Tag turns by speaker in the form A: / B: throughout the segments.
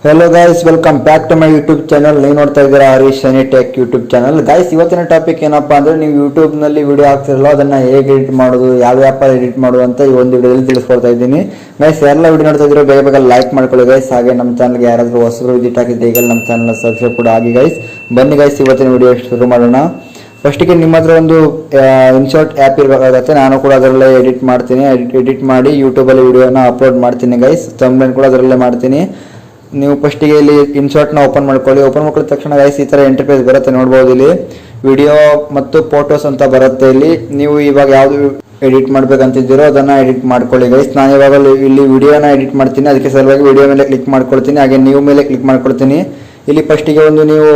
A: Hello guys welcome back to my YouTube channel. ನೀವು ನೋಡ್ತಾ ಇದ್ದೀರಾ Harish Shani tech YouTube channel. Guys ಇವತ್ತಿನ ಟಾಪಿಕ್ ಏನಪ್ಪಾ ಅಂದ್ರೆ ನೀವು ಯೂಟ್ಯೂಬ್ ನಲ್ಲಿ ವಿಡಿಯೋ ಹಾಕ್ತಿರಲ್ಲ ಅದನ್ನ ಹೇಗೆ ಎಡಿಟ್ ಮಾಡೋದು, ಯಾವ ಆ್ಯಪಲ್ಲಿ ಎಡಿಟ್ ಮಾಡೋದು ಅಂತ ಈ ಒಂದು ವಿಡಿಯೋದಲ್ಲಿ ತಿಳಿಸ್ಕೊಡ್ತಾ ಇದ್ದೀನಿ. ಗೈಸ್ ಎಲ್ಲ ವಿಡಿಯೋ ನೋಡ್ತಾ ಇದ್ರೆ ಬೇಗ ಲೈಕ್ ಮಾಡ್ಕೊಳ್ಳಿ ಗೈಸ್. ಹಾಗೆ ನಮ್ಮ ಚಾನಲ್ಗೆ ಯಾರಾದರೂ ಹೊಸಬರು ವಿಸಿಟ್ ಆಗಿದ್ದೆ ಈಗ ನಮ್ಮ ಚಾನಲ್ ಸಬ್ಸ್ಕ್ರೈಬ್ ಕೂಡ ಆಗಿ ಗೈಸ್. ಬನ್ನಿ ಗೈಸ್ ಇವತ್ತಿನ ವಿಡಿಯೋ ಶುರು ಮಾಡೋಣ. ಫಸ್ಟಿಗೆ ನಿಮ್ಮ ಹತ್ರ ಒಂದು ಇನ್ಶಾರ್ಟ್ ಆ್ಯಪ್ ಇರಬೇಕಾಗುತ್ತೆ. ನಾನು ಕೂಡ ಅದರಲ್ಲೇ ಎಡಿಟ್ ಮಾಡ್ತೀನಿ. ಎಡಿಟ್ ಮಾಡಿ ಯೂಟ್ಯೂಬಲ್ಲಿ ವಿಡಿಯೋನ ಅಪ್ಲೋಡ್ ಮಾಡ್ತೀನಿ ಗೈಸ್. ಥಂಬ್ನೇಲ್ ಕೂಡ ಅದರಲ್ಲೇ ಮಾಡ್ತೀನಿ. ನೀವು ಫಸ್ಟಿಗೆ ಇಲ್ಲಿ ಇನ್ಶಾರ್ಟ್ನ ಓಪನ್ ಮಾಡ್ಕೊಳ್ಳಿ. ಓಪನ್ ಮಾಡ್ಕೊಳ್ಳಿದ ತಕ್ಷಣ ಗೈಸ್ ಈ ಥರ ಇಂಟರ್ಫೇಸ್ ಬರುತ್ತೆ, ನೋಡ್ಬೋದು. ಇಲ್ಲಿ ವಿಡಿಯೋ ಮತ್ತು ಫೋಟೋಸ್ ಅಂತ ಬರುತ್ತೆ. ಇಲ್ಲಿ ನೀವು ಇವಾಗ ಯಾವುದು ಎಡಿಟ್ ಮಾಡ್ಬೇಕಂತಿದ್ದೀರೋ ಅದನ್ನು ಎಡಿಟ್ ಮಾಡ್ಕೊಳ್ಳಿ ಗೈಸ್. ನಾನು ಇವಾಗ ಇಲ್ಲಿ ವಿಡಿಯೋನ ಎಡಿಟ್ ಮಾಡ್ತೀನಿ, ಅದಕ್ಕೆ ಸಲುವಾಗಿ ವಿಡಿಯೋ ಮೇಲೆ ಕ್ಲಿಕ್ ಮಾಡ್ಕೊಳ್ತೀನಿ. ಹಾಗೆ ನೀವು ಮೇಲೆ ಕ್ಲಿಕ್ ಮಾಡ್ಕೊಳ್ತೀನಿ. ಇಲ್ಲಿ ಫಸ್ಟಿಗೆ ಒಂದು ನೀವು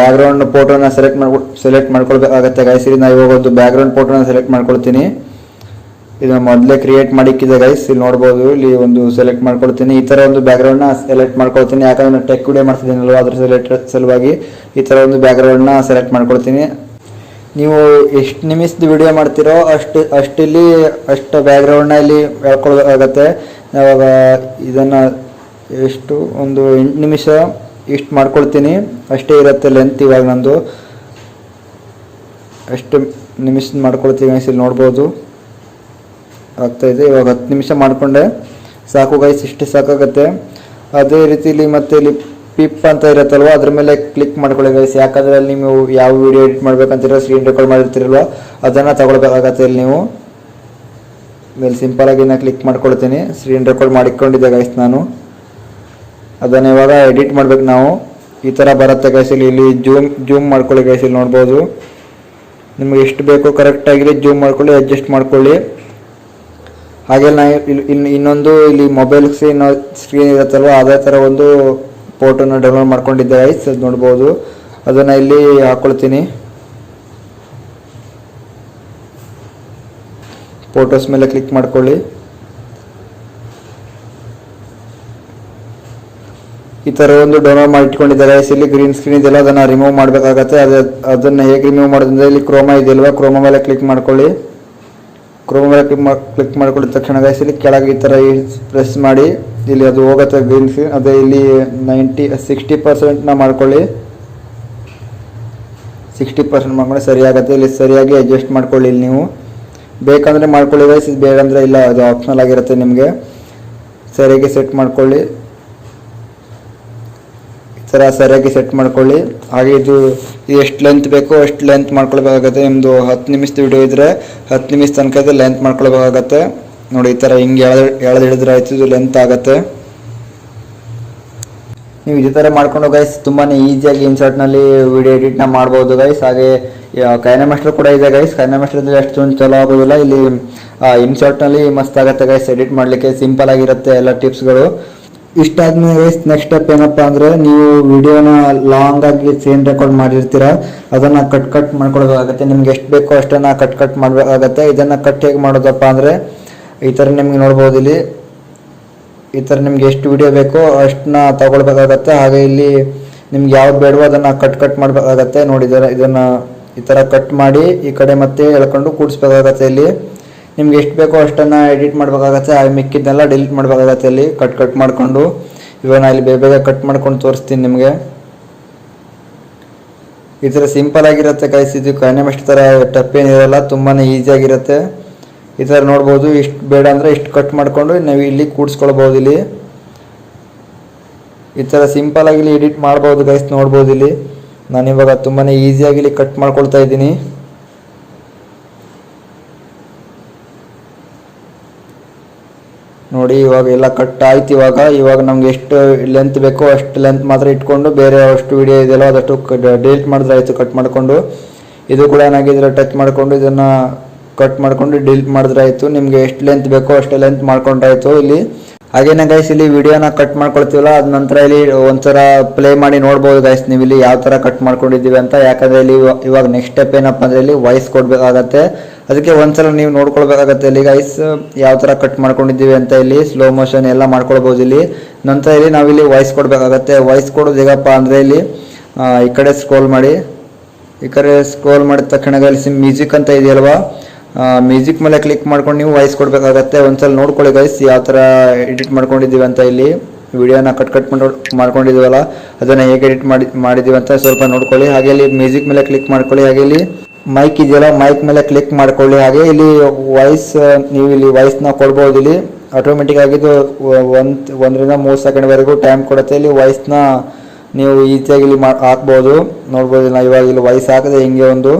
A: ಬ್ಯಾಕ್ಗ್ರೌಂಡ್ ಫೋಟೋನ ಸೆಲೆಕ್ಟ್ ಮಾಡ್ಕೊಳ್ಬೇಕಾಗತ್ತೆ ಗೈಸ್. ಇಲ್ಲಿ ನಾವು ಇವಾಗ ಒಂದು ಬ್ಯಾಕ್ಗ್ರೌಂಡ್ ಫೋಟೋನ ಸೆಲೆಕ್ಟ್ ಮಾಡ್ಕೊಳ್ತೀನಿ. ಇದನ್ನ ಮೊದಲೇ ಕ್ರಿಯೇಟ್ ಮಾಡಿಕ್ಕಿದೆ ಗೈಸ್. ಇಲ್ಲಿ ನೋಡ್ಬೋದು, ಇಲ್ಲಿ ಒಂದು ಸೆಲೆಕ್ಟ್ ಮಾಡ್ಕೊಳ್ತೀನಿ. ಈ ಥರ ಒಂದು ಬ್ಯಾಕ್ಗ್ರೌಂಡ್ನ ಸೆಲೆಕ್ಟ್ ಮಾಡ್ಕೊಳ್ತೀನಿ. ಯಾಕಂದ್ರೆ ನಾನು ಟೆಕ್ ವಿಡಿಯೋ ಮಾಡ್ತಿದ್ದೀನಲ್ವ ಅದ್ರ ಸಲುವಾಗಿ ಈ ಥರ ಒಂದು ಬ್ಯಾಕ್ಗ್ರೌಂಡ್ನ ಸೆಲೆಕ್ಟ್ ಮಾಡ್ಕೊಳ್ತೀನಿ. ನೀವು ಎಷ್ಟು ನಿಮಿಷದ ವಿಡಿಯೋ ಮಾಡ್ತೀರೋ ಅಷ್ಟು ಬ್ಯಾಕ್ಗ್ರೌಂಡ್ನ ಇಲ್ಲಿ ಹೇಳ್ಕೊಳ್ಬೇಕಾಗತ್ತೆ. ಇವಾಗ ಇದನ್ನು ಎಷ್ಟು ಒಂದು 8 ನಿಮಿಷ ಇಷ್ಟು ಮಾಡ್ಕೊಳ್ತೀನಿ. ಅಷ್ಟೇ ಇರುತ್ತೆ ಲೆಂತ್. ಇವಾಗ ನಂದು ಅಷ್ಟು ನಿಮಿಷ ಮಾಡ್ಕೊಳ್ತೀನಿ ಗೈಸ್. ಇಲ್ಲಿ ನೋಡ್ಬೋದು ಆಗ್ತಾಯಿದೆ. ಇವಾಗ 10 ನಿಮಿಷ ಮಾಡಿಕೊಂಡೆ ಸಾಕು ಗೈಸ್, ಇಷ್ಟು ಸಾಕಾಗುತ್ತೆ. ಅದೇ ರೀತಿ ಇಲ್ಲಿ ಮತ್ತೆ ಇಲ್ಲಿ ಪಿಪ್ ಅಂತ ಇರುತ್ತಲ್ವ ಅದ್ರ ಮೇಲೆ ಕ್ಲಿಕ್ ಮಾಡ್ಕೊಳ್ಳಿ ಗೈಸ್. ಯಾಕಂದರೆ ಅಲ್ಲಿ ನೀವು ಯಾವ ವಿಡಿಯೋ ಎಡಿಟ್ ಮಾಡ್ಬೇಕಂತಿರೋ ಸ್ಕ್ರೀನ್ ರೆಕಾರ್ಡ್ ಮಾಡಿರ್ತೀರಲ್ವ ಅದನ್ನು ತಗೊಳ್ಬೇಕಾಗತ್ತೆ. ಇಲ್ಲಿ ನೀವು ಮೇಲೆ ಸಿಂಪಲಾಗಿ ನಾನು ಕ್ಲಿಕ್ ಮಾಡ್ಕೊಳ್ತೀನಿ. ಸ್ಕ್ರೀನ್ ರೆಕಾರ್ಡ್ ಮಾಡಿಕೊಂಡಿದ್ದೆ ಗೈಸ್ ನಾನು. ಅದನ್ನು ಇವಾಗ ಎಡಿಟ್ ಮಾಡ್ಬೇಕು ನಾವು. ಈ ಥರ ಬರುತ್ತೆ ಗೈಸ್. ಇಲ್ಲಿ ಜೂಮ್ ಮಾಡ್ಕೊಳ್ಳಿ ಗೈಸ್. ಇಲ್ಲಿ ನೋಡ್ಬೋದು, ನಿಮ್ಗೆ ಎಷ್ಟು ಬೇಕೋ ಕರೆಕ್ಟಾಗಿ ಜೂಮ್ ಮಾಡ್ಕೊಳ್ಳಿ, ಅಡ್ಜಸ್ಟ್ ಮಾಡ್ಕೊಳ್ಳಿ. ಹಾಗೆ ಇನ್ನೊಂದು ಇಲ್ಲಿ ಮೊಬೈಲ್ ಸ್ಕ್ರೀನ್ ಇರುತ್ತಲ್ವ ಅದೇ ಥರ ಒಂದು ಫೋಟೋನ ಡೌನ್ಲೋಡ್ ಮಾಡ್ಕೊಂಡಿದ್ದೆ ಗೈಸ್. ಅದು ನೋಡ್ಬೋದು, ಅದನ್ನು ಇಲ್ಲಿ ಹಾಕ್ಕೊಳ್ತೀನಿ. ಫೋಟೋಸ್ ಮೇಲೆ ಕ್ಲಿಕ್ ಮಾಡ್ಕೊಳ್ಳಿ. ಈ ಥರ ಒಂದು ಡೌನ್ಲೋಡ್ ಮಾಡಿ ಇಟ್ಕೊಂಡಿದ್ದೆ ಗೈಸ್. ಇಲ್ಲಿ ಗ್ರೀನ್ ಸ್ಕ್ರೀನ್ ಇದೆಯಲ್ಲ ಅದನ್ನು ರಿಮೂವ್ ಮಾಡಬೇಕಾಗತ್ತೆ. ಅದನ್ನು ಹೇಗೆ ರಿಮೂವ್ ಮಾಡೋದಂದ್ರೆ ಇಲ್ಲಿ ಕ್ರೋಮಾ ಇದೆಯಲ್ವ, ಕ್ರೋಮಾ ಮೇಲೆ ಕ್ಲಿಕ್ ಮಾಡ್ಕೊಳ್ಳಿ. ಕ್ರೋಮಾ ಮೇಲೆ ಕ್ಲಿಕ್ ಮಾಡ್ಕೊಳ್ಳಿದ ತಕ್ಷಣ ಗೈಸ್ ಇಲ್ಲಿ ಕೆಳಗೆ ಈ ಥರ ಪ್ರೆಸ್ ಮಾಡಿ ಇಲ್ಲಿ ಅದು ಹೋಗುತ್ತೆ ಗ್ರೀನ್ ಸ್ಕ್ರೀನ್. ಅದೇ ಇಲ್ಲಿ 60% ಮಾಡ್ಕೊಳ್ಳಿ. 60% ಮಾಡ್ಕೊಂಡು ಸರಿಯಾಗುತ್ತೆ. ಇಲ್ಲಿ ಸರಿಯಾಗಿ ಅಡ್ಜಸ್ಟ್ ಮಾಡ್ಕೊಳ್ಳಿ. ಇಲ್ಲಿ ನೀವು ಬೇಕಂದರೆ ಮಾಡ್ಕೊಳ್ಳಿ ಗೈಸ್, ಇದು ಬೇಡಂದರೆ ಇಲ್ಲ, ಅದು ಆಪ್ಷನಲ್ ಆಗಿರುತ್ತೆ ನಿಮಗೆ. ಸರಿಯಾಗಿ ಸೆಟ್ ಮಾಡ್ಕೊಳ್ಳಿ. ಈ ಥರ ಸರಿಯಾಗಿ ಸೆಟ್ ಮಾಡ್ಕೊಳ್ಳಿ. ಹಾಗೆ ಇದು ಎಷ್ಟು ಲೆಂತ್ ಬೇಕೋ ಅಷ್ಟು ಲೆಂತ್ ಮಾಡ್ಕೊಳ್ಬೇಕಾಗತ್ತೆ. ನಿಮ್ಮದು 10 ನಿಮಿಷದ ವಿಡಿಯೋ ಇದ್ದರೆ 10 ನಿಮಿಷ ತನಕ ಲೆಂತ್ ಮಾಡ್ಕೊಳ್ಬೇಕಾಗತ್ತೆ. ನೋಡಿ, ಈ ಥರ ಹಿಂಗೆ ಎಳೆದಿಳಿದ್ರೆ ಆಯ್ತು, ಇದು ಲೆಂತ್ ಆಗುತ್ತೆ. ನೀವು ಇದೇ ಥರ ಮಾಡ್ಕೊಂಡು ಗೈಸ್ ತುಂಬಾ ಈಸಿಯಾಗಿ ಇನ್ಶಾರ್ಟ್ನಲ್ಲಿ ವಿಡಿಯೋ ಎಡಿಟ್ನ ಮಾಡ್ಬೋದು ಗೈಸ್. ಹಾಗೆ ಕೈನಮಾಸ್ಟರ್ ಕೂಡ ಇದೆ ಗೈಸ್. ಕೈನಮಾಸ್ಟರ್ದಲ್ಲಿ ಅಷ್ಟೊಂದು ಚಲೋ ಆಗೋದಿಲ್ಲ. ಇಲ್ಲಿ ಇನ್ಶಾರ್ಟ್ನಲ್ಲಿ ಮಸ್ತ್ ಆಗುತ್ತೆ ಗೈಸ್ ಎಡಿಟ್ ಮಾಡಲಿಕ್ಕೆ. ಸಿಂಪಲ್ ಆಗಿರುತ್ತೆ ಎಲ್ಲ ಟಿಪ್ಸ್ಗಳು. ಇಷ್ಟಾದ್ಮೇಲೆ ಗೈಸ್ ನೆಕ್ಸ್ಟ್ ಸ್ಟೆಪ್ ಏನಪ್ಪ ಅಂದರೆ ನೀವು ವಿಡಿಯೋನ ಲಾಂಗ್ ಆಗಿ ಸ್ಕ್ರೀನ್ ರೆಕಾರ್ಡ್ ಮಾಡಿರ್ತೀರ, ಅದನ್ನು ಕಟ್ ಮಾಡ್ಕೊಳ್ಬೇಕಾಗತ್ತೆ. ನಿಮ್ಗೆ ಎಷ್ಟು ಬೇಕೋ ಅಷ್ಟನ್ನು ಕಟ್ ಮಾಡಬೇಕಾಗತ್ತೆ. ಇದನ್ನು ಕಟ್ ಹೇಗೆ ಮಾಡೋದಪ್ಪ ಅಂದರೆ ಈ ಥರ ನಿಮ್ಗೆ ನೋಡ್ಬೋದು. ಇಲ್ಲಿ ಈ ಥರ ನಿಮ್ಗೆ ಎಷ್ಟು ವಿಡಿಯೋ ಬೇಕೋ ಅಷ್ಟನ್ನ ತಗೊಳ್ಬೇಕಾಗತ್ತೆ. ಹಾಗೆ ಇಲ್ಲಿ ನಿಮ್ಗೆ ಯಾವ್ದು ಬೇಡವೋ ಅದನ್ನು ಕಟ್ ಮಾಡಬೇಕಾಗತ್ತೆ. ನೋಡಿದಾರೆ, ಇದನ್ನು ಈ ಥರ ಕಟ್ ಮಾಡಿ ಈ ಕಡೆ ಮತ್ತೆ ಎಳ್ಕೊಂಡು ಕೂಡಿಸ್ಬೇಕಾಗತ್ತೆ. ಇಲ್ಲಿ ನಿಮ್ಗೆ ಎಷ್ಟು ಬೇಕೋ ಅಷ್ಟನ್ನು ಎಡಿಟ್ ಮಾಡಬೇಕಾಗತ್ತೆ. ಹಾಗೆ ಮಿಕ್ಕಿದ್ದೆಲ್ಲ ಡಿಲೀಟ್ ಮಾಡಬೇಕಾಗತ್ತೆ. ಇಲ್ಲಿ ಕಟ್ ಮಾಡಿಕೊಂಡು ಇವಾಗ ನಾನು ಇಲ್ಲಿ ಬೇಗ ಕಟ್ ಮಾಡ್ಕೊಂಡು ತೋರಿಸ್ತೀನಿ ನಿಮಗೆ. ಈ ಥರ ಸಿಂಪಲ್ ಆಗಿರುತ್ತೆ ಗೈಸ್. ಇದು ಕೈನಮಾಸ್ಟರ್ ಥರ ಟಫ್ ಏನಿರಲ್ಲ, ತುಂಬಾ ಈಸಿಯಾಗಿರುತ್ತೆ. ಈ ಥರ ನೋಡ್ಬೋದು. ಇಷ್ಟು ಬೇಡ ಅಂದರೆ ಇಷ್ಟು ಕಟ್ ಮಾಡಿಕೊಂಡು ನಾವು ಇಲ್ಲಿ ಕೂಡಿಸ್ಕೊಳ್ಬೋದು. ಇಲ್ಲಿ ಈ ಥರ ಸಿಂಪಲಾಗಿ ಇಲ್ಲಿ ಎಡಿಟ್ ಮಾಡ್ಬೋದು ಗೈಸ್. ನೋಡ್ಬೋದು, ಇಲ್ಲಿ ನಾನಿವಾಗ ತುಂಬಾ ಈಸಿಯಾಗಿ ಇಲ್ಲಿ ಕಟ್ ಮಾಡ್ಕೊಳ್ತಾ ಇದ್ದೀನಿ. ನೋಡಿ, ಇವಾಗ ಎಲ್ಲ ಕಟ್ ಆಯ್ತು. ಇವಾಗ ನಮ್ಗೆ ಎಷ್ಟು ಲೆಂತ್ ಬೇಕೋ ಅಷ್ಟು ಲೆಂತ್ ಮಾತ್ರ ಇಟ್ಕೊಂಡು ಬೇರೆ ಅಷ್ಟು ವಿಡಿಯೋ ಇದೆಯಲ್ಲ ಅದಷ್ಟು ಡಿಲೀಟ್ ಮಾಡಿದ್ರೆ ಆಯಿತು ಕಟ್ ಮಾಡಿಕೊಂಡು. ಇದು ಕೂಡ ಏನಾಗಿದ್ರೆ ಟಚ್ ಮಾಡಿಕೊಂಡು ಇದನ್ನು ಕಟ್ ಮಾಡಿಕೊಂಡು ಡಿಲೀಟ್ ಮಾಡಿದ್ರೆ ಆಯಿತು. ನಿಮಗೆ ಎಷ್ಟು ಲೆಂತ್ ಬೇಕೋ ಅಷ್ಟು ಲೆಂತ್ ಮಾಡ್ಕೊಂಡ್ರಾಯ್ತು. ಇಲ್ಲಿ ಹಾಗೇನೆ ಗೈಸ್ ಇಲ್ಲಿ ವಿಡಿಯೋನ ಕಟ್ ಮಾಡ್ಕೊಳ್ತೀವಲ್ಲ ಅದ ನಂತರ ಇಲ್ಲಿ ಒಂದ್ಸಲ ಪ್ಲೇ ಮಾಡಿ ನೋಡ್ಬೋದು ಗೈಸ್ ನೀವು ಇಲ್ಲಿ ಯಾವ ಥರ ಕಟ್ ಮಾಡ್ಕೊಂಡಿದ್ದೀವಿ ಅಂತ. ಯಾಕಂದರೆ ಇಲ್ಲಿ ಇವಾಗ ನೆಕ್ಸ್ಟ್ ಸ್ಟೆಪ್ ಏನಪ್ಪ ಅಂದರೆ ಇಲ್ಲಿ ವಾಯ್ಸ್ ಕೊಡಬೇಕಾಗತ್ತೆ. ಅದಕ್ಕೆ ಒಂದ್ಸಲ ನೀವು ನೋಡ್ಕೊಳ್ಬೇಕಾಗತ್ತೆ ಇಲ್ಲಿ ಗೈಸ್ ಯಾವ ಥರ ಕಟ್ ಮಾಡ್ಕೊಂಡಿದ್ದೀವಿ ಅಂತ. ಇಲ್ಲಿ ಸ್ಲೋ ಮೋಷನ್ ಎಲ್ಲ ಮಾಡ್ಕೊಳ್ಬೋದು. ಇಲ್ಲಿ ನಂತರ ಇಲ್ಲಿ ನಾವಿಲ್ಲಿ ವಾಯ್ಸ್ ಕೊಡಬೇಕಾಗತ್ತೆ. ವಾಯ್ಸ್ ಕೊಡೋದು ಹೇಗಪ್ಪ ಅಂದರೆ ಇಲ್ಲಿ ಈ ಕಡೆ ಸ್ಕ್ರೋಲ್ ಮಾಡಿದ ತಕ್ಷಣ ಇಲ್ಲಿ ಮ್ಯೂಸಿಕ್ ಅಂತ ಇದೆಯಲ್ವಾ, ಮ್ಯೂಸಿಕ್ ಮೇಲೆ ಕ್ಲಿಕ್ ಮಾಡ್ಕೊಂಡು ನೀವು ವಾಯ್ಸ್ ಕೊಡಬೇಕಾಗತ್ತೆ. ಒಂದ್ಸಲ ನೋಡ್ಕೊಳ್ಳಿ ಗೈಸ್ ಯಾವ ಥರ ಎಡಿಟ್ ಮಾಡ್ಕೊಂಡಿದ್ದೀವಿ ಅಂತ. ಇಲ್ಲಿ ವಿಡಿಯೋನ ಕಟ್ ಮಾಡ್ಕೊಂಡಿದ್ದೀವಲ್ಲ ಅದನ್ನು ಹೇಗೆ ಎಡಿಟ್ ಮಾಡಿದ್ದೀವಿ ಅಂತ ಸ್ವಲ್ಪ ನೋಡ್ಕೊಳ್ಳಿ. ಹಾಗೆ ಇಲ್ಲಿ ಮ್ಯೂಸಿಕ್ ಮೇಲೆ ಕ್ಲಿಕ್ ಮಾಡ್ಕೊಳ್ಳಿ. ಹಾಗೆ ಇಲ್ಲಿ ಮೈಕ್ ಇದೆಯಲ್ಲ ಮೈಕ್ ಮೇಲೆ ಕ್ಲಿಕ್ ಮಾಡ್ಕೊಳ್ಳಿ. ಹಾಗೆ ಇಲ್ಲಿ ವಾಯ್ಸ್ ನೀವು ಇಲ್ಲಿ ವಾಯ್ಸ್ನ ಕೊಡ್ಬೋದು. ಇಲ್ಲಿ ಆಟೋಮೆಟಿಕ್ ಆಗಿದ್ದು 1 ರಿಂದ 3 ಸೆಕೆಂಡ್ವರೆಗೂ ಟೈಮ್ ಕೊಡುತ್ತೆ. ಇಲ್ಲಿ ವಾಯ್ಸ್ನ ನೀವು ಈಸಿಯಾಗಿ ಇಲ್ಲಿ ಹಾಕ್ಬೋದು. ನೋಡ್ಬೋದು ನಾವು ಇವಾಗ ಇಲ್ಲಿ ವಾಯ್ಸ್ ಹಾಕಿದೆ ಹಿಂಗೆ ಒಂದು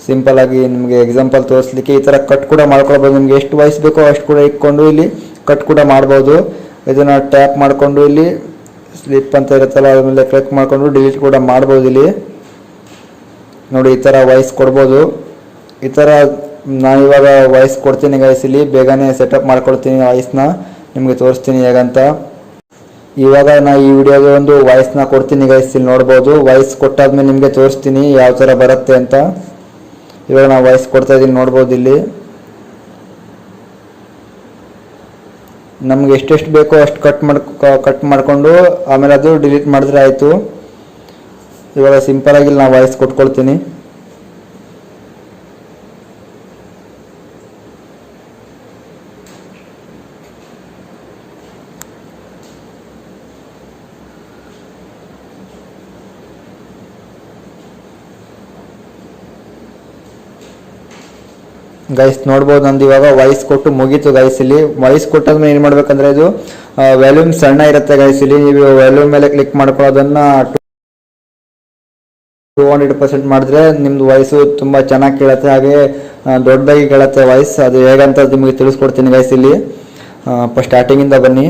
A: ಸಿಂಪಲ್ ಆಗಿ ನಿಮಗೆ ಎಕ್ಸಾಂಪಲ್ ತೋರಿಸ್ಲಿಕ್ಕೆ ಈ ಥರ ಕಟ್ ಕೂಡ ಮಾಡ್ಕೊಳ್ಬೋದು. ನಿಮಗೆ ಎಷ್ಟು ವಾಯ್ಸ್ ಬೇಕೋ ಅಷ್ಟು ಕೂಡ ಇಟ್ಕೊಂಡು ಇಲ್ಲಿ ಕಟ್ ಕೂಡ ಮಾಡ್ಬೋದು. ಇದನ್ನು ಟ್ಯಾಪ್ ಮಾಡಿಕೊಂಡು ಇಲ್ಲಿ ಸ್ಲಿಪ್ ಅಂತ ಇರುತ್ತಲ್ಲ ಅದ್ರ ಮೇಲೆ ಕ್ಲಿಕ್ ಮಾಡಿಕೊಂಡು ಡಿಲೀಟ್ ಕೂಡ ಮಾಡ್ಬೋದು. ಇಲ್ಲಿ ನೋಡಿ ಈ ಥರ ವಾಯ್ಸ್ ಕೊಡ್ಬೋದು. ಈ ಥರ ನಾನಿವಾಗ ವಾಯ್ಸ್ ಕೊಡ್ತೀನಿ ಗೈಸ್. ಇಲ್ಲಿ ಬೇಗನೆ ಸೆಟಪ್ ಮಾಡ್ಕೊಳ್ತೀನಿ ವಾಯ್ಸ್ನ, ನಿಮಗೆ ತೋರಿಸ್ತೀನಿ ಹೇಗಂತ. ಇವಾಗ ನಾ ಈ ವಿಡಿಯೋಗೆ ಒಂದು ವಾಯ್ಸ್ನ ಕೊಡ್ತೀನಿ ಗೈಸ್. ಇಲ್ಲಿ ನೋಡ್ಬೋದು ವಾಯ್ಸ್ ಕೊಟ್ಟಾದ್ಮೇಲೆ ನಿಮಗೆ ತೋರಿಸ್ತೀನಿ ಯಾವ ಥರ ಬರುತ್ತೆ ಅಂತ. ಇವಾಗ ನಾವು ವಾಯ್ಸ್ ಕೊಡ್ತಾ ಇದ್ದೀನಿ ನೋಡ್ಬೋದು. ಇಲ್ಲಿ ನಮ್ಗೆ ಎಷ್ಟೆಷ್ಟು ಬೇಕೋ ಅಷ್ಟು ಕಟ್ ಮಾಡಿಕೊಂಡು ಆಮೇಲೆ ಅದು ಡಿಲೀಟ್ ಮಾಡಿದ್ರೆ ಆಯಿತು. ಇವಾಗ ಸಿಂಪಲ್ ಆಗಿ ನಾನು ವಾಯ್ಸ್ ಕೊಟ್ಕೊಳ್ತೀನಿ. ಗೈಸ್ ನೋಡ್ಬೋದು ನಂದು ಇವಾಗ ವಾಯ್ಸ್ ಕೊಟ್ಟು ಮುಗೀತು ಗೈಸ್. ಇಲ್ಲಿ ವಾಯ್ಸ್ ಕೊಟ್ಟಾದ್ಮೇಲೆ ಏನು ಮಾಡ್ಬೇಕಂದ್ರೆ ಇದು ವ್ಯಾಲ್ಯೂಮ್ ಸಣ್ಣ ಇರುತ್ತೆ ಗೈಸ್. ಇಲ್ಲಿ ನೀವು ವ್ಯಾಲ್ಯೂಮ್ ಮೇಲೆ ಕ್ಲಿಕ್ ಮಾಡ್ಕೊಳ್ಳೋದನ್ನ 200% ಮಾಡಿದ್ರೆ ನಿಮ್ದು ವಾಯ್ಸು ತುಂಬ ಚೆನ್ನಾಗಿ ಕೇಳುತ್ತೆ. ಹಾಗೆ ದೊಡ್ಡದಾಗಿ ಕೇಳುತ್ತೆ ವಾಯ್ಸ್. ಅದು ಹೇಗಂತ ನಿಮಗೆ ತಿಳಿಸ್ಕೊಡ್ತೀನಿ ಗೈಸ್. ಇಲ್ಲಿ ಸ್ಟಾರ್ಟಿಂಗಿಂದ ಬನ್ನಿ.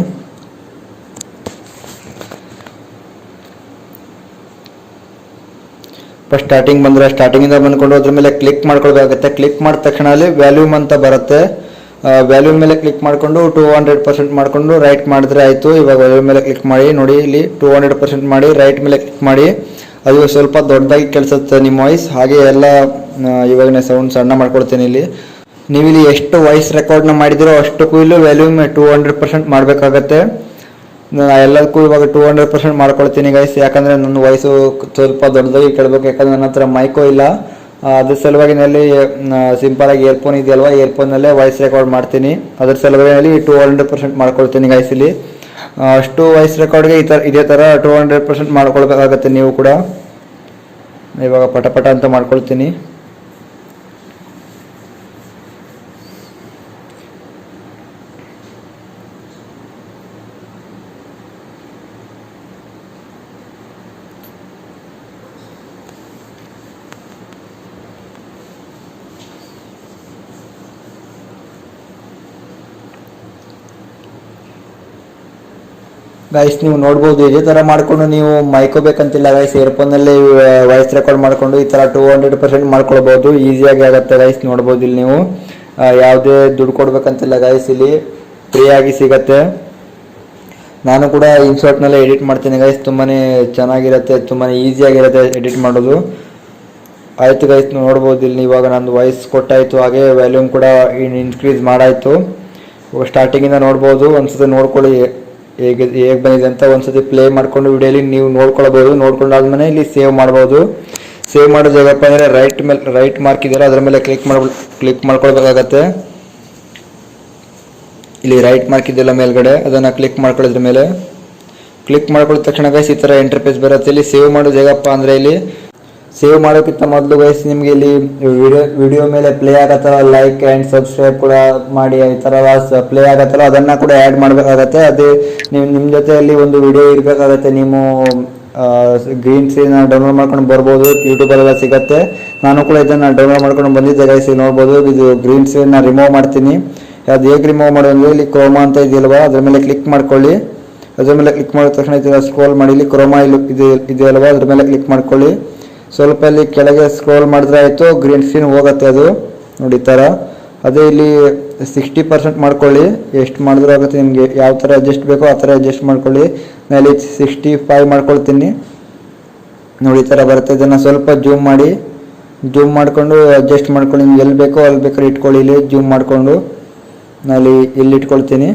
A: ಸ್ಟಾರ್ಟಿಂಗ್ ಬಂದರೆ ಸ್ಟಾರ್ಟಿಂಗಿಂದ ಬಂದ್ಕೊಂಡು ಅದ್ರ ಮೇಲೆ ಕ್ಲಿಕ್ ಮಾಡ್ಕೊಳ್ಬೇಕಾಗುತ್ತೆ. ಕ್ಲಿಕ್ ಮಾಡಿದ ತಕ್ಷಣ ಅಲ್ಲಿ ವ್ಯಾಲ್ಯೂಮ್ ಅಂತ ಬರುತ್ತೆ. ವ್ಯಾಲ್ಯೂಮ್ ಮೇಲೆ ಕ್ಲಿಕ್ ಮಾಡಿಕೊಂಡು 200% ಮಾಡಿಕೊಂಡು ರೈಟ್ ಮಾಡಿದ್ರೆ ಆಯಿತು. ಇವಾಗ ವ್ಯಾಲ್ಯೂಮ್ ಮೇಲೆ ಕ್ಲಿಕ್ ಮಾಡಿ ನೋಡಿ ಇಲ್ಲಿ 200% ಮಾಡಿ ರೈಟ್ ಮೇಲೆ ಕ್ಲಿಕ್ ಮಾಡಿ. ಅದು ಸ್ವಲ್ಪ ದೊಡ್ಡದಾಗಿ ಕೇಳಿಸುತ್ತೆ ನಿಮ್ಮ ವಾಯ್ಸ್. ಹಾಗೆ ಎಲ್ಲ ಇವಾಗ ಸೌಂಡ್ ಸಣ್ಣ ಮಾಡ್ಕೊಳ್ತೀನಿ. ಇಲ್ಲಿ ನೀವು ಇಲ್ಲಿ ಎಷ್ಟು ವಾಯ್ಸ್ ರೆಕಾರ್ಡ್ನ ಮಾಡಿದಿರೋ ಅಷ್ಟಕ್ಕೂ ಇಲ್ಲಿ ವ್ಯಾಲ್ಯೂಮ್ 200% ಮಾಡಬೇಕಾಗತ್ತೆ. ಎಲ್ಲದಕ್ಕೂ ಇವಾಗ 200% ಮಾಡ್ಕೊಳ್ತೀನಿ ಗೈಸ್. ಯಾಕಂದರೆ ನನ್ನ ವಾಯ್ಸು ಸ್ವಲ್ಪ ದೊಡ್ಡದಾಗಿ ಕೇಳಬೇಕು. ಯಾಕಂದರೆ ನನ್ನ ಹತ್ರ ಮೈಕೋ ಇಲ್ಲ. ಅದ್ರ ಸಲುವಾಗಿನಲ್ಲಿ ಸಿಂಪಲಾಗಿ ಇಯರ್ಫೋನ್ ಇದೆಯಲ್ವ, ಇಯರ್ಫೋನಲ್ಲೇ ವಾಯ್ಸ್ ರೆಕಾರ್ಡ್ ಮಾಡ್ತೀನಿ. ಅದ್ರ ಸಲುವಾಗಿನಲ್ಲಿ 200% ಮಾಡ್ಕೊಳ್ತೀನಿ ಗೈಸ್. ಇಲ್ಲಿ ಅಷ್ಟು ವಾಯ್ಸ್ ರೆಕಾರ್ಡ್ಗೆ ಇದೇ ಥರ 200% ಮಾಡ್ಕೊಳ್ಬೇಕಾಗತ್ತೆ ನೀವು ಕೂಡ. ಇವಾಗ ಪಟ ಅಂತ ಮಾಡ್ಕೊಳ್ತೀನಿ. ಗೈಸ್ ನೀವು ನೋಡ್ಬೋದು ಇದೇ ಥರ ಮಾಡಿಕೊಂಡು ನೀವು ಮೈಕೋಬೇಕಂತಿಲ್ಲ ಗೈಸ್. ಇಯರ್ಫೋನಲ್ಲಿ ವಾಯ್ಸ್ ರೆಕಾರ್ಡ್ ಮಾಡಿಕೊಂಡು ಈ ಥರ 200% ಮಾಡ್ಕೊಳ್ಬೋದು. ಈಸಿಯಾಗಿ ಆಗುತ್ತೆ ಗೈಸ್. ನೋಡ್ಬೋದು ಇಲ್ಲಿ ನೀವು ಯಾವುದೇ ದುಡ್ಡು ಕೊಡ್ಬೇಕಂತಿಲ್ಲ ಗೈಸ್. ಇಲ್ಲಿ ಫ್ರೀಯಾಗಿ ಸಿಗತ್ತೆ. ನಾನು ಕೂಡ ಇನ್ಶಾರ್ಟ್ನಲ್ಲೇ ಎಡಿಟ್ ಮಾಡ್ತೀನಿ ಗೈಸ್. ತುಂಬಾ ಚೆನ್ನಾಗಿರುತ್ತೆ, ತುಂಬಾ ಈಸಿಯಾಗಿರುತ್ತೆ ಎಡಿಟ್ ಮಾಡೋದು. ಆಯಿತು ಗೈಸ್ ನೋಡ್ಬೋದು ಇಲ್ಲಿ ಇವಾಗ ನಂದು ವಾಯ್ಸ್ ಕೊಟ್ಟಾಯಿತು. ಹಾಗೆ ವ್ಯಾಲ್ಯೂಮ್ ಕೂಡ ಇನ್ಕ್ರೀಸ್ ಮಾಡಾಯಿತು. ಇವಾಗ ಸ್ಟಾರ್ಟಿಂಗಿಂದ ನೋಡ್ಬೋದು. ಒಂದ್ಸತಿ ನೋಡ್ಕೊಳ್ಳಿ ಹೇಗೆ ಬಂದಿದೆ ಅಂತ. ಒಂದ್ಸತಿ ಪ್ಲೇ ಮಾಡ್ಕೊಂಡು ವಿಡಿಯೋಲಿ ನೀವು ನೋಡ್ಕೊಳ್ಬೋದು. ನೋಡ್ಕೊಂಡಾದ್ಮೇಲೆ ಇಲ್ಲಿ ಸೇವ್ ಮಾಡ್ಬೋದು. ಸೇವ್ ಮಾಡೋದು ಹೇಗಪ್ಪ ಅಂದರೆ ರೈಟ್ ಮಾರ್ಕ್ ಇದೆಯಲ್ಲ ಅದರ ಮೇಲೆ ಕ್ಲಿಕ್ ಮಾಡ್ಕೊಳ್ಬೇಕಾಗತ್ತೆ. ಇಲ್ಲಿ ರೈಟ್ ಮಾರ್ಕ್ ಇದೆಯಲ್ಲ ಮೇಲ್ಗಡೆ ಅದನ್ನು ಕ್ಲಿಕ್ ಮಾಡ್ಕೊಳ್ಳೋದ್ರ ಮೇಲೆ ಕ್ಲಿಕ್ ಮಾಡ್ಕೊಳ್ಳೋ ತಕ್ಷಣ ಗೈಸ್ ಈ ಥರ ಇಂಟರ್ಫೇಸ್ ಬರುತ್ತೆ. ಇಲ್ಲಿ ಸೇವ್ ಮಾಡೋದು ಹೇಗಪ್ಪ ಅಂದರೆ ಇಲ್ಲಿ ಸೇವ್ ಮಾಡೋಕ್ಕಿಂತ ಮೊದಲು ಗೈಸ್ ನಿಮಗೆ ಇಲ್ಲಿ ವಿಡಿಯೋ ಮೇಲೆ ಪ್ಲೇ ಆಗತ್ತಲ್ಲ ಲೈಕ್ ಆ್ಯಂಡ್ ಸಬ್ಸ್ಕ್ರೈಬ್ ಕೂಡ ಮಾಡಿ ಈ ಥರ ಪ್ಲೇ ಆಗತ್ತಲ್ಲ ಅದನ್ನು ಕೂಡ ಆ್ಯಡ್ ಮಾಡಬೇಕಾಗತ್ತೆ. ಅದೇ ನೀವು ನಿಮ್ಮ ಜೊತೆಯಲ್ಲಿ ಒಂದು ವಿಡಿಯೋ ಇರಬೇಕಾಗತ್ತೆ. ನೀವು ಗ್ರೀನ್ ಸ್ಕ್ರೀನ್ ಡೌನ್ಲೋಡ್ ಮಾಡ್ಕೊಂಡು ಬರ್ಬೋದು. ಯೂಟ್ಯೂಬಲ್ಲೆಲ್ಲ ಸಿಗುತ್ತೆ. ನಾನು ಕೂಡ ಇದನ್ನು ಡೌನ್ಲೋಡ್ ಮಾಡ್ಕೊಂಡು ಬಂದಿದ್ದೆ ಗೈಸ್. ನೋಡ್ಬೋದು ಇದು ಗ್ರೀನ್ ಸ್ಕ್ರೀನ್ನ ರಿಮೂವ್ ಮಾಡ್ತೀನಿ. ಅದು ಹೇಗೆ ರಿಮೂವ್ ಮಾಡೋದು ಇಲ್ಲಿ ಕ್ರೋಮಾ ಅಂತ ಇದೆಯಲ್ವಾ ಅದ್ರ ಮೇಲೆ ಕ್ಲಿಕ್ ಮಾಡ್ಕೊಳ್ಳಿ. ಅದ್ರ ಮೇಲೆ ಕ್ಲಿಕ್ ಮಾಡಿದ ತಕ್ಷಣ ಇದನ್ನು ಸ್ಕ್ರೋಲ್ ಮಾಡಿ ಇಲ್ಲಿ ಕ್ರೋಮಾ ಇದೆಯಲ್ವಾ ಅದ್ರ ಮೇಲೆ ಕ್ಲಿಕ್ ಮಾಡ್ಕೊಳ್ಳಿ. ಸ್ವಲ್ಪ ಇಲ್ಲಿ ಕೆಳಗೆ ಸ್ಕ್ರೋಲ್ ಮಾಡಿದ್ರೆ ಆಯಿತು ಗ್ರೀನ್ ಸ್ಕ್ರೀನ್ ಹೋಗುತ್ತೆ ಅದು ನೋಡಿ ಈ ಥರ. ಅದೇ ಇಲ್ಲಿ 60% ಮಾಡ್ಕೊಳ್ಳಿ. ಎಷ್ಟು ಮಾಡಿದ್ರೂ ಆಗುತ್ತೆ ನಿಮಗೆ ಯಾವ ಥರ ಅಡ್ಜಸ್ಟ್ ಬೇಕೋ ಆ ಥರ ಅಡ್ಜಸ್ಟ್ ಮಾಡ್ಕೊಳ್ಳಿ. ನಾನು ಇಲ್ಲಿ 65 ಮಾಡ್ಕೊಳ್ತೀನಿ ನೋಡಿ ಈ ಥರ ಬರುತ್ತೆ. ಇದನ್ನು ಸ್ವಲ್ಪ ಜೂಮ್ ಮಾಡಿಕೊಂಡು ಅಡ್ಜಸ್ಟ್ ಮಾಡ್ಕೊಂಡು ನಿಮ್ಗೆ ಎಲ್ಲಿ ಬೇಕೋ ಅಲ್ಲಿ ಬೇಕಾದ್ರೆ ಇಟ್ಕೊಳ್ಳಿ. ಇಲ್ಲಿ ಜೂಮ್ ಮಾಡಿಕೊಂಡು ನಾನು ಇಲ್ಲಿ ಇಟ್ಕೊಳ್ತೀನಿ.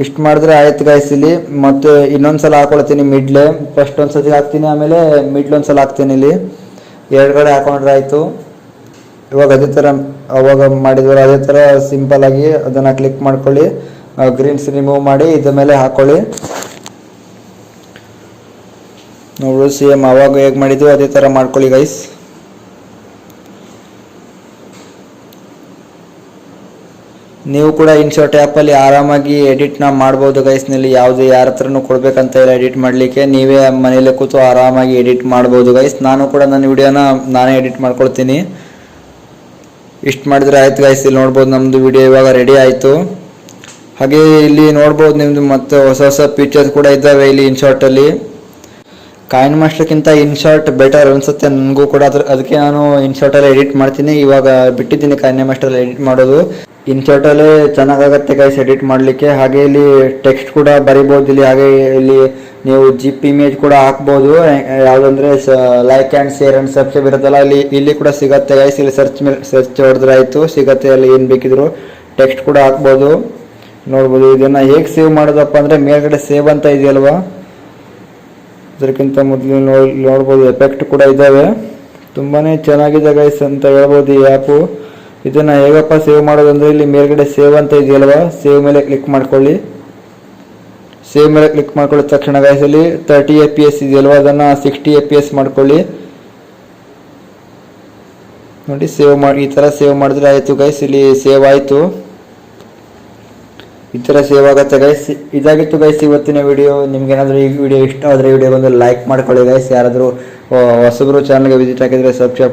A: ಇಷ್ಟು ಮಾಡಿದ್ರೆ ಆಯ್ತು ಗೈಸ್. ಇಲ್ಲಿ ಮತ್ತೆ ಇನ್ನೊಂದ್ಸಲ ಹಾಕೊಳ್ತೀನಿ ಮಿಡ್ಲೆ. ಫಸ್ಟ್ ಒಂದ್ಸತಿ ಹಾಕ್ತೀನಿ ಆಮೇಲೆ ಮಿಡ್ಲ್ ಒಂದ್ಸಲ ಹಾಕ್ತೀನಿ. ಇಲ್ಲಿ ಎರಡು ಕಡೆ ಹಾಕೊಂಡ್ರೆ ಆಯಿತು. ಇವಾಗ ಅದೇ ಥರ ಅವಾಗ ಮಾಡಿದ್ವಲ್ಲ ಅದೇ ಥರ ಸಿಂಪಲ್ ಆಗಿ ಅದನ್ನು ಕ್ಲಿಕ್ ಮಾಡ್ಕೊಳ್ಳಿ. ಗ್ರೀನ್ಸ್ ರಿಮೂವ್ ಮಾಡಿ ಇದ್ರ ಮೇಲೆ ಹಾಕೊಳ್ಳಿ. ನೋಡು ಸೇಮ್ ಅವಾಗ ಹೇಗೆ ಮಾಡಿದ್ವಿ ಅದೇ ಥರ ಮಾಡ್ಕೊಳ್ಳಿ ಗೈಸ್. ನೀವು ಕೂಡ ಇನ್ಶಾರ್ಟ್ ಆ್ಯಪಲ್ಲಿ ಆರಾಮಾಗಿ ಎಡಿಟ್ನ ಮಾಡ್ಬೋದು ಗೈಸ್ನಲ್ಲಿ. ಯಾವುದೇ ಯಾರ ಹತ್ರನೂ ಕೊಡಬೇಕಂತ ಇಲ್ಲ ಎಡಿಟ್ ಮಾಡಲಿಕ್ಕೆ. ನೀವೇ ಮನೇಲಿ ಕೂತು ಆರಾಮಾಗಿ ಎಡಿಟ್ ಮಾಡ್ಬೋದು ಗೈಸ್. ನಾನು ಕೂಡ ನನ್ನ ವಿಡಿಯೋನ ನಾನೇ ಎಡಿಟ್ ಮಾಡ್ಕೊಳ್ತೀನಿ. ಇಷ್ಟು ಮಾಡಿದ್ರೆ ಆಯ್ತು ಗೈಸ್. ಇಲ್ಲಿ ನೋಡ್ಬೋದು ನಮ್ಮದು ವಿಡಿಯೋ ಇವಾಗ ರೆಡಿ ಆಯಿತು. ಹಾಗೆ ಇಲ್ಲಿ ನೋಡ್ಬೋದು ನಿಮ್ಮದು ಮತ್ತೆ ಹೊಸ ಹೊಸ ಫೀಚರ್ಸ್ ಕೂಡ ಇದ್ದಾವೆ ಇಲ್ಲಿ ಇನ್ಶಾರ್ಟಲ್ಲಿ. ಕಾಯಿನ್ ಮಾಸ್ಟರ್ಗಿಂತ ಇನ್ಶಾರ್ಟ್ ಬೆಟರ್ ಅನಿಸುತ್ತೆ ನನಗೂ ಕೂಡ. ಅದಕ್ಕೆ ನಾನು ಇನ್ಶಾರ್ಟಲ್ಲಿ ಎಡಿಟ್ ಮಾಡ್ತೀನಿ. ಇವಾಗ ಬಿಟ್ಟಿದ್ದೀನಿ ಕಾಯಿನ್ ಮಾಸ್ಟರಲ್ಲಿ ಎಡಿಟ್ ಮಾಡೋದು. ಇನ್ಶಾರ್ಟಲ್ಲೇ ಚೆನ್ನಾಗಾಗತ್ತೆ ಗೈಸ್ ಎಡಿಟ್ ಮಾಡಲಿಕ್ಕೆ. ಹಾಗೆ ಇಲ್ಲಿ ಟೆಕ್ಸ್ಟ್ ಕೂಡ ಬರಿಬೋದು ಇಲ್ಲಿ. ಹಾಗೆ ಇಲ್ಲಿ ನೀವು ಜಿಪ್ ಇಮೇಜ್ ಕೂಡ ಹಾಕ್ಬೋದು. ಯಾವುದಂದ್ರೆ like and share and subscribe ಇರುತ್ತಲ್ಲ ಇಲ್ಲಿ ಕೂಡ ಸಿಗುತ್ತೆ ಗೈಸ್. ಇಲ್ಲಿ ಸರ್ಚ್ ಹೊಡೆದ್ರೆ ಆಯಿತು ಸಿಗುತ್ತೆ. ಅಲ್ಲಿ ಏನು ಬೇಕಿದ್ರು ಟೆಕ್ಸ್ಟ್ ಕೂಡ ಹಾಕ್ಬೋದು. ನೋಡ್ಬೋದು ಇದನ್ನು ಹೇಗೆ ಸೇವ್ ಮಾಡೋದಪ್ಪ ಅಂದರೆ ಮೇಲ್ಗಡೆ ಸೇವ್ ಅಂತ ಇದೆಯಲ್ವಾ, ಅದಕ್ಕಿಂತ ಮೊದಲು ನೋಡ್ಬೋದು ಎಫೆಕ್ಟ್ ಕೂಡ ಇದ್ದಾವೆ. ತುಂಬಾ ಚೆನ್ನಾಗಿದೆ ಗೈಸ್ ಅಂತ ಹೇಳ್ಬೋದು ಈ ಆ್ಯಪು. ಇದನ್ನು ಹೇಗಪ್ಪ ಸೇವ್ ಮಾಡೋದಂದರೆ ಇಲ್ಲಿ ಮೇಲ್ಗಡೆ ಸೇವ್ ಅಂತ ಇದೆಯಲ್ವಾ, ಸೇವ್ ಮೇಲೆ ಕ್ಲಿಕ್ ಮಾಡ್ಕೊಳ್ಳಿ. ಸೇವ್ ಮೇಲೆ ಕ್ಲಿಕ್ ಮಾಡ್ಕೊಳ್ಳಿದ ತಕ್ಷಣ ಗೈಸ್ ಇಲ್ಲಿ 30 FPS ಇದೆಯಲ್ವಾ, ಅದನ್ನು 60 FPS ಮಾಡ್ಕೊಳ್ಳಿ. ನೋಡಿ ಸೇವ್ ಮಾಡಿ, ಈ ಥರ ಸೇವ್ ಮಾಡಿದ್ರೆ ಆಯಿತು ಗೈಸ್. ಇಲ್ಲಿ ಸೇವ್ ಆಯಿತು. ಈ ಥರ ಸೇವ್ ಆಗುತ್ತೆ ಗೈಸ್. ಇದಾಗಿತ್ತು ಗೈಸ್ ಇವತ್ತಿನ ವಿಡಿಯೋ. ನಿಮ್ಗೇನಾದರೂ ಈ ವಿಡಿಯೋ ಇಷ್ಟ ಆದರೆ ವಿಡಿಯೋ ಬಂದು ಲೈಕ್ ಮಾಡ್ಕೊಳ್ಳಿ ಗೈಸ್. ಯಾರಾದರೂ ಹೊಸಬರು ಚಾನಲ್ಗೆ ವಿಸಿಟ್ ಹಾಕಿದರೆ ಸಬ್ಸ್ಕ್ರೈಬ್